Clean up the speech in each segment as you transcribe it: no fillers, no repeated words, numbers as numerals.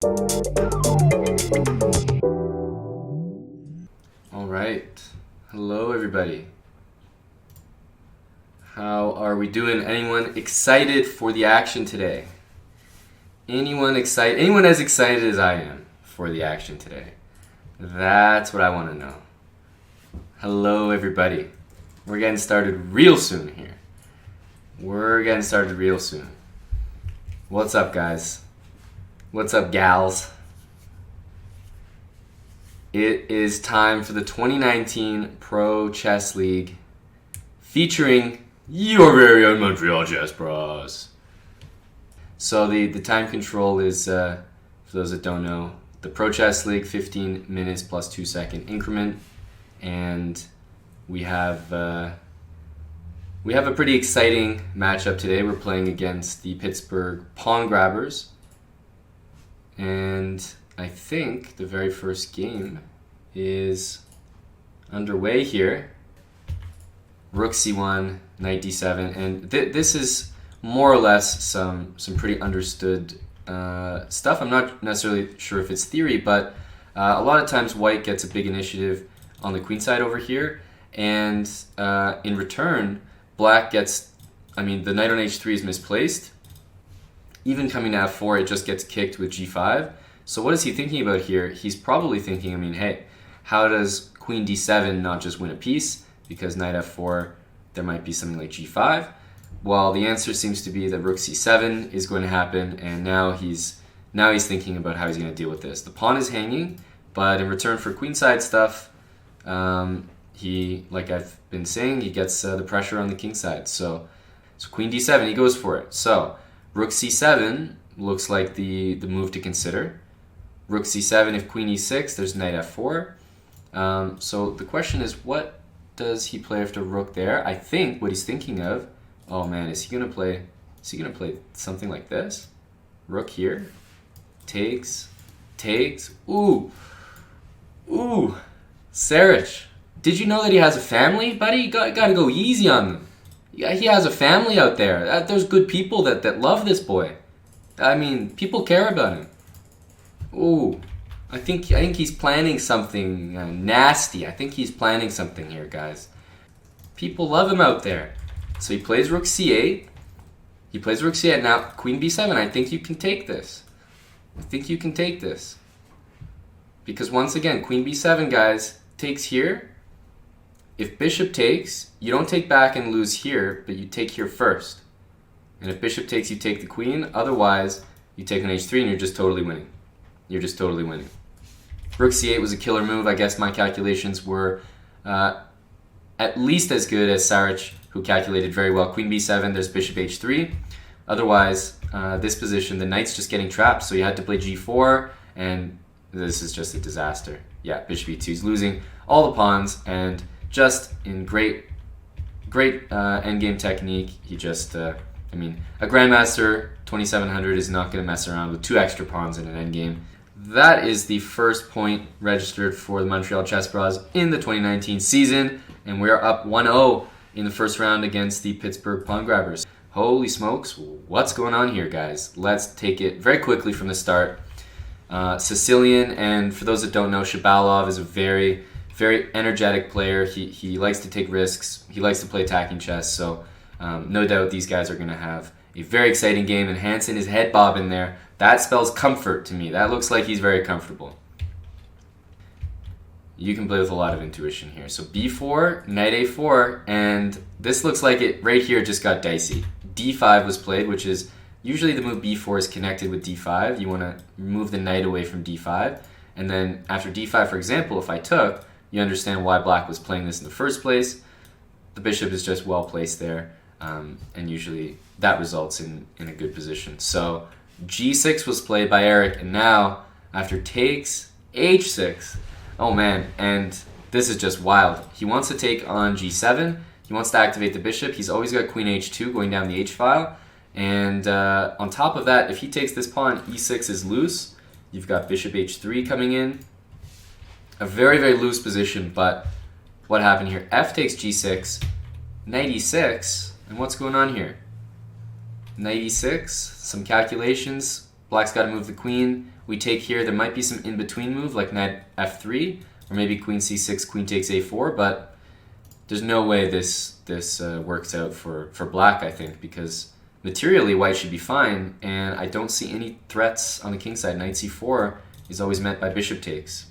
All right. Hello, everybody. How are we doing? Anyone excited for the action today? Anyone excited? Anyone as excited as I am for the action today? That's what I want to know. Hello, everybody. We're getting started real soon here. What's up, guys? What's up, gals? It is time for the 2019 Pro Chess League featuring your very own Montreal Chessbrahs. So the time control is, for those that don't know, the Pro Chess League 15 minutes plus 2 second increment, and we have a pretty exciting matchup today. We're playing against the Pittsburgh Pawngrabbers, and I think the very first game is underway here. Rook c1, knight d7, and this is more or less some pretty understood stuff. I'm not necessarily sure if it's theory, but a lot of times white gets a big initiative on the queen side over here, and in return, black gets, the knight on h3 is misplaced. Even coming to f4, it just gets kicked with g5. So what is he thinking about here? He's probably thinking, hey, how does queen d7 not just win a piece? Because knight f4, there might be something like g5. Well, the answer seems to be that rook c7 is going to happen, and now he's thinking about how he's going to deal with this. The pawn is hanging, but in return for queenside stuff, he, like I've been saying, he gets the pressure on the king side. So queen d7, he goes for it. So rook c7 looks like the move to consider. Rook c7, if queen e6, there's knight f4. So the question is, what does he play after rook there? I think what he's thinking of, oh man, is he gonna play something like this? Rook here, takes, ooh, Sarich, did you know that he has a family, buddy? You gotta go easy on them. Yeah, he has a family out there. There's good people that love this boy. People care about him. Ooh, I think he's planning something nasty. I think he's planning something here, guys. People love him out there. So he plays rook c8. Now queen b7. I think you can take this. Because once again, queen b7, guys, takes here. If bishop takes, you don't take back and lose here, but you take here first. And if bishop takes, you take the queen. Otherwise, you take on h3 and you're just totally winning. Rook c8 was a killer move. I guess my calculations were at least as good as Sarich, who calculated very well. Queen b7, there's bishop h3. Otherwise, this position, the knight's just getting trapped, so you had to play g4, and this is just a disaster. Yeah, bishop e2 is losing all the pawns, and just in great endgame technique, he just, a Grandmaster 2700 is not going to mess around with 2 extra pawns in an endgame. That is the first point registered for the Montreal Chessbrahs in the 2019 season, and we're up 1-0 in the first round against the Pittsburgh Pawngrabbers. Holy smokes, what's going on here, guys? Let's take it very quickly from the start. Sicilian, and for those that don't know, Shabalov is a very, very energetic player. He likes to take risks. He likes to play attacking chess, so no doubt these guys are going to have a very exciting game, and Hansen is head bobbing there. That spells comfort to me. That looks like he's very comfortable. You can play with a lot of intuition here. So b4, knight a4, and this looks like it right here just got dicey. d5 was played, which is usually the move b4 is connected with d5. You want to move the knight away from d5. And then after d5, for example, if I took, you understand why black was playing this in the first place. The bishop is just well placed there, and usually that results in a good position. So g6 was played by Eric, and now after takes, h6. Oh man, and this is just wild. He wants to take on g7. He wants to activate the bishop. He's always got queen h2 going down the h-file. And on top of that, if he takes this pawn, e6 is loose. You've got bishop h3 coming in. A very, very loose position, but what happened here? F takes g6, knight e6, and what's going on here? Knight e6, some calculations Black's got to move the queen. We take here. There might be some in-between move like knight f3 or maybe queen c6, queen takes a4, but there's no way this works out for Black, I think, because materially white should be fine, and I don't see any threats on the king side. Knight c4 is always met by bishop takes.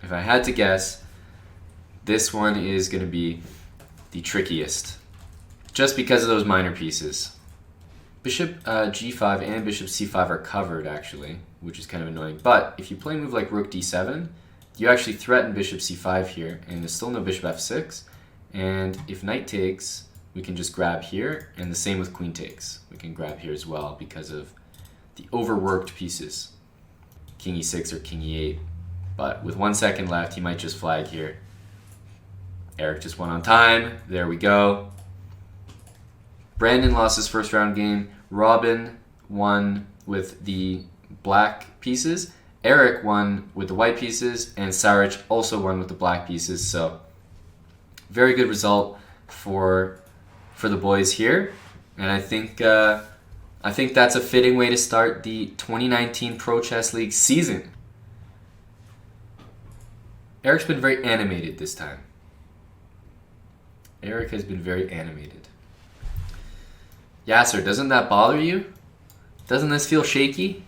If I had to guess, this one is going to be the trickiest, just because of those minor pieces. Bishop g5 and bishop c5 are covered, actually, which is kind of annoying. But if you play a move like rook d7, you actually threaten bishop c5 here, and there's still no bishop f6. And if knight takes, we can just grab here, and the same with queen takes. We can grab here as well because of the overworked pieces. King e6 or king e8. But with 1 second left, he might just flag here. Eric just won on time. There we go. Brandon lost his first round game. Robin won with the black pieces. Eric won with the white pieces, and Sarich also won with the black pieces. So very good result for the boys here, and I think that's a fitting way to start the 2019 Pro Chess League season. Eric's been very animated this time. Eric has been very animated. Yasser, doesn't that bother you? Doesn't this feel shaky?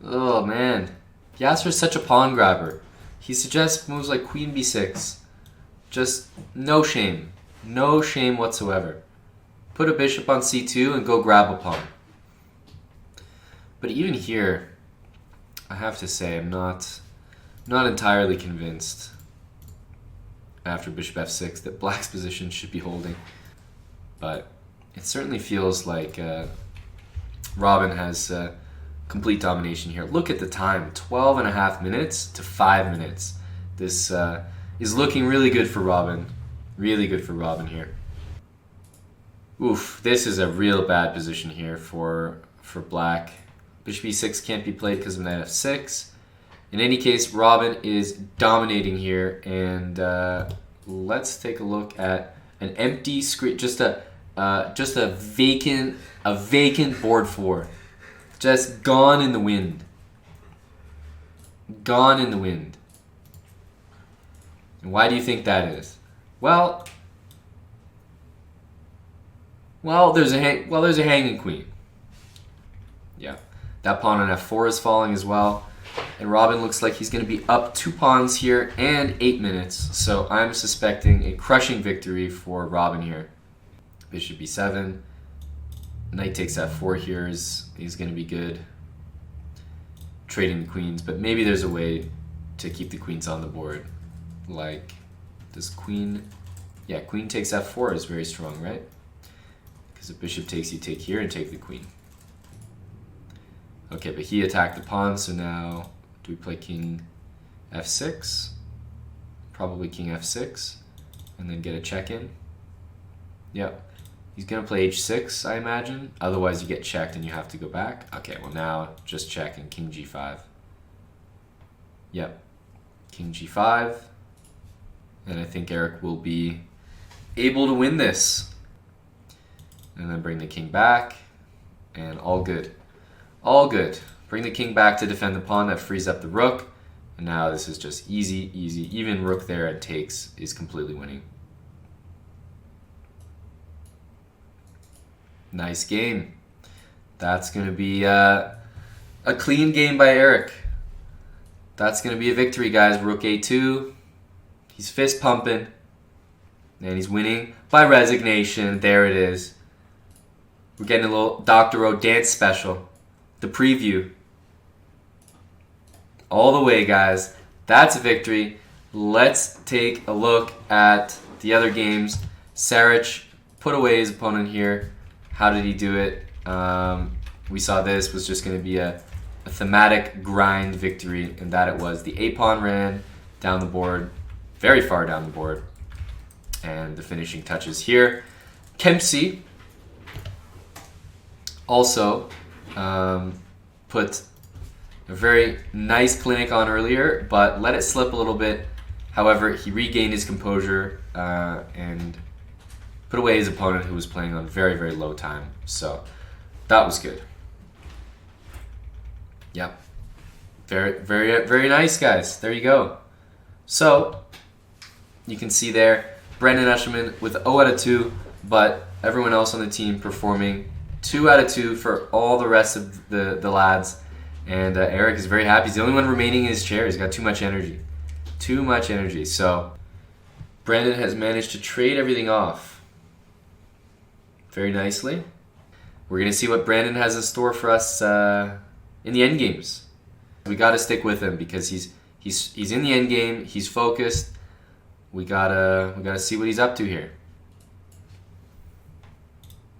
Oh man, Yasser's such a pawn grabber. He suggests moves like queen b6. Just no shame. No shame whatsoever. Put a bishop on c2 and go grab a pawn. But even here, I have to say I'm not entirely convinced after bishop f6 that Black's position should be holding. But it certainly feels like Robin has complete domination here. Look at the time, 12.5 minutes to 5 minutes. This is looking really good for Robin. Really good for Robin here. Oof, this is a real bad position here for Black. Bishop e6 can't be played because of knight f6. In any case, Robin is dominating here, and let's take a look at an empty screen, just a vacant board 4, just gone in the wind. Gone in the wind. And why do you think that is? Well, there's a hanging queen. Yeah, that pawn on f4 is falling as well. And Robin looks like he's going to be up 2 pawns here and 8 minutes. So I'm suspecting a crushing victory for Robin here. Bishop b7. Knight takes f4 here is going to be good. Trading the queens, but maybe there's a way to keep the queens on the board. Like, does queen... Yeah, queen takes f4 is very strong, right? Because if bishop takes, you take here and take the queen. Okay, but he attacked the pawn, so now do we play king f6? Probably king f6, and then get a check in. Yep. He's going to play h6, I imagine. Otherwise, you get checked and you have to go back. Okay, well now, just check and king g5. Yep. King g5. And I think Eric will be able to win this. And then bring the king back. And all good. All good. Bring the king back to defend the pawn. That frees up the rook. And now this is just easy, easy. Even rook there at takes is completely winning. Nice game. That's going to be a clean game by Eric. That's going to be a victory, guys. Rook a2. He's fist pumping. And he's winning by resignation. There it is. We're getting a little Dr. O dance special. The preview. All the way, guys. That's a victory. Let's take a look at the other games. Sarich put away his opponent here. How did he do it? We saw this was just going to be a thematic grind victory, and that it was. The a-pawn ran down the board, very far down the board, and the finishing touches here. Kempsey also put a very nice clinic on earlier, but let it slip a little bit. However, he regained his composure and put away his opponent who was playing on very, very low time. So that was good. Yep. Very nice, guys. There you go. So, you can see there, Brendan Eshelman with 0 out of 2, but everyone else on the team performing 2 out of 2 for all the rest of the lads. And Eric is very happy. He's the only one remaining in his chair. He's got too much energy. Too much energy. So, Brandon has managed to trade everything off very nicely. We're going to see what Brandon has in store for us in the end games. We got to stick with him because he's in the end game. He's focused. We gotta see what he's up to here.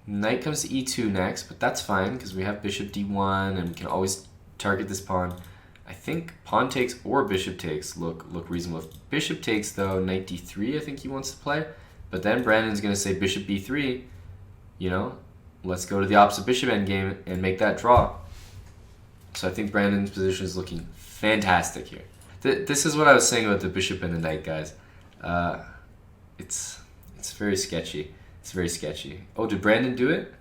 Knight comes to e2 next, but that's fine because we have bishop d1 and we can always target this pawn. I think pawn takes or bishop takes look reasonable. If bishop takes though, knight d3 I think he wants to play. But then Brandon's gonna say bishop b3. You know, let's go to the opposite bishop endgame and make that draw. So I think Brandon's position is looking fantastic here. This is what I was saying about the bishop and the knight, guys. It's very sketchy. It's very sketchy. Oh, did Brandon do it?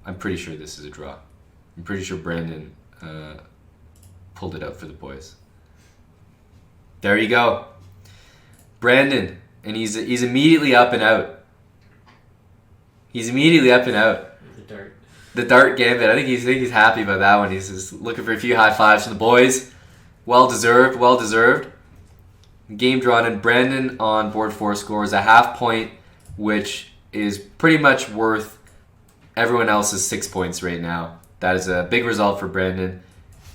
I'm pretty sure this is a draw. I'm pretty sure Brandon pulled it out for the boys. There you go. Brandon. And he's immediately up and out. He's immediately up and out. The dart gambit. I think he's happy about that one. He's just looking for a few high fives from the boys. Well deserved. Well deserved. Game drawn, and Brandon on board 4 scores a half point, which is pretty much worth everyone else's 6 points right now. That is a big result for Brandon.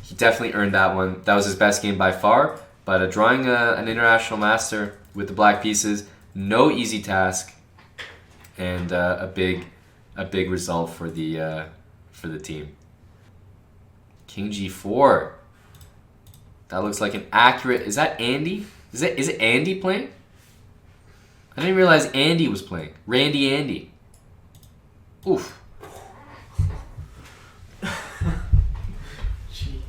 He definitely earned that one. That was his best game by far. But drawing an international master with the black pieces, no easy task, and a big result for the team. King g4. That looks like an accurate. Is that Andy? Is it Andy playing? I didn't realize Andy was playing. Randy Andy. Oof. Jeez.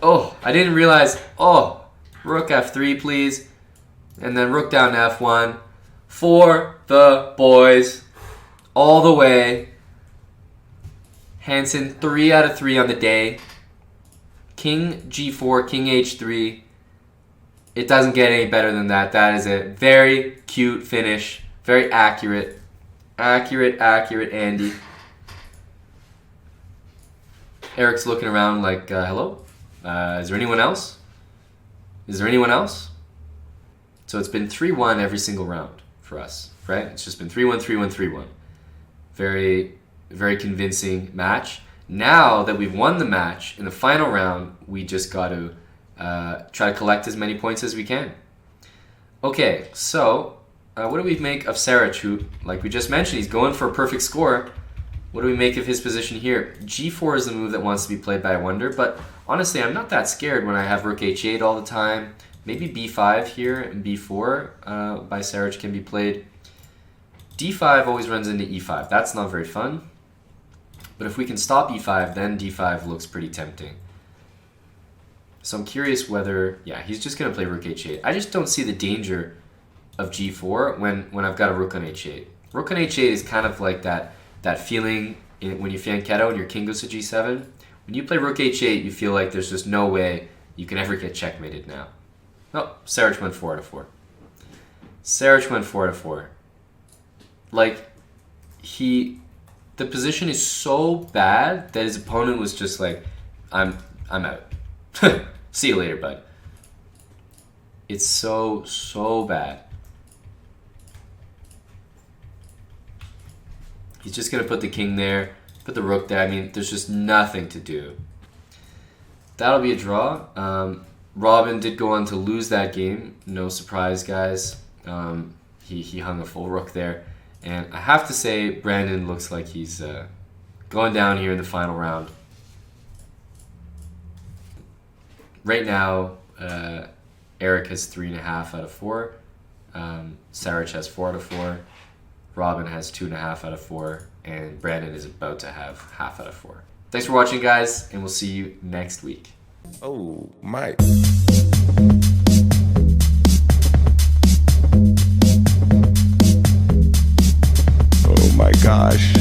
Oh, I didn't realize. Oh, rook f3, please. And then rook down f1. For the boys. All the way. Hansen, 3 out of 3 on the day. King g4, king h3. It doesn't get any better than that. That is a very cute finish. Very accurate. Accurate, Andy. Eric's looking around like, hello? Is there anyone else? Is there anyone else? So it's been 3-1 every single round for us, right? It's just been 3-1, 3-1, 3-1. Very, very convincing match. Now that we've won the match, in the final round, we just got to try to collect as many points as we can. Okay, so what do we make of Saric, who, like we just mentioned, he's going for a perfect score. What do we make of his position here? G4 is the move that wants to be played by Wonder, but honestly, I'm not that scared when I have rook h8 all the time. Maybe b5 here and b4 by Saric can be played. d5 always runs into e5. That's not very fun. But if we can stop e5, then d5 looks pretty tempting. So I'm curious whether, yeah, he's just going to play rook h8. I just don't see the danger of g4 when I've got a rook on h8. Rook on h8 is kind of like that feeling when you fianchetto and your king goes to g7. When you play rook h8, you feel like there's just no way you can ever get checkmated now. Oh, Saric went 4 out of 4. Saric went 4 out of 4. Like, the position is so bad that his opponent was just like, I'm out. See you later, bud. It's so bad. He's just going to put the king there, put the rook there. I mean, there's just nothing to do. That'll be a draw. Robin did go on to lose that game. No surprise, guys. He hung a full rook there. And I have to say, Brandon looks like he's going down here in the final round. Right now, Eric has 3.5 out of 4. Saric has 4 out of 4. Robin has 2.5 out of 4. And Brandon is about to have half out of 4. Thanks for watching, guys, and we'll see you next week. Oh, Mike. Oh my gosh.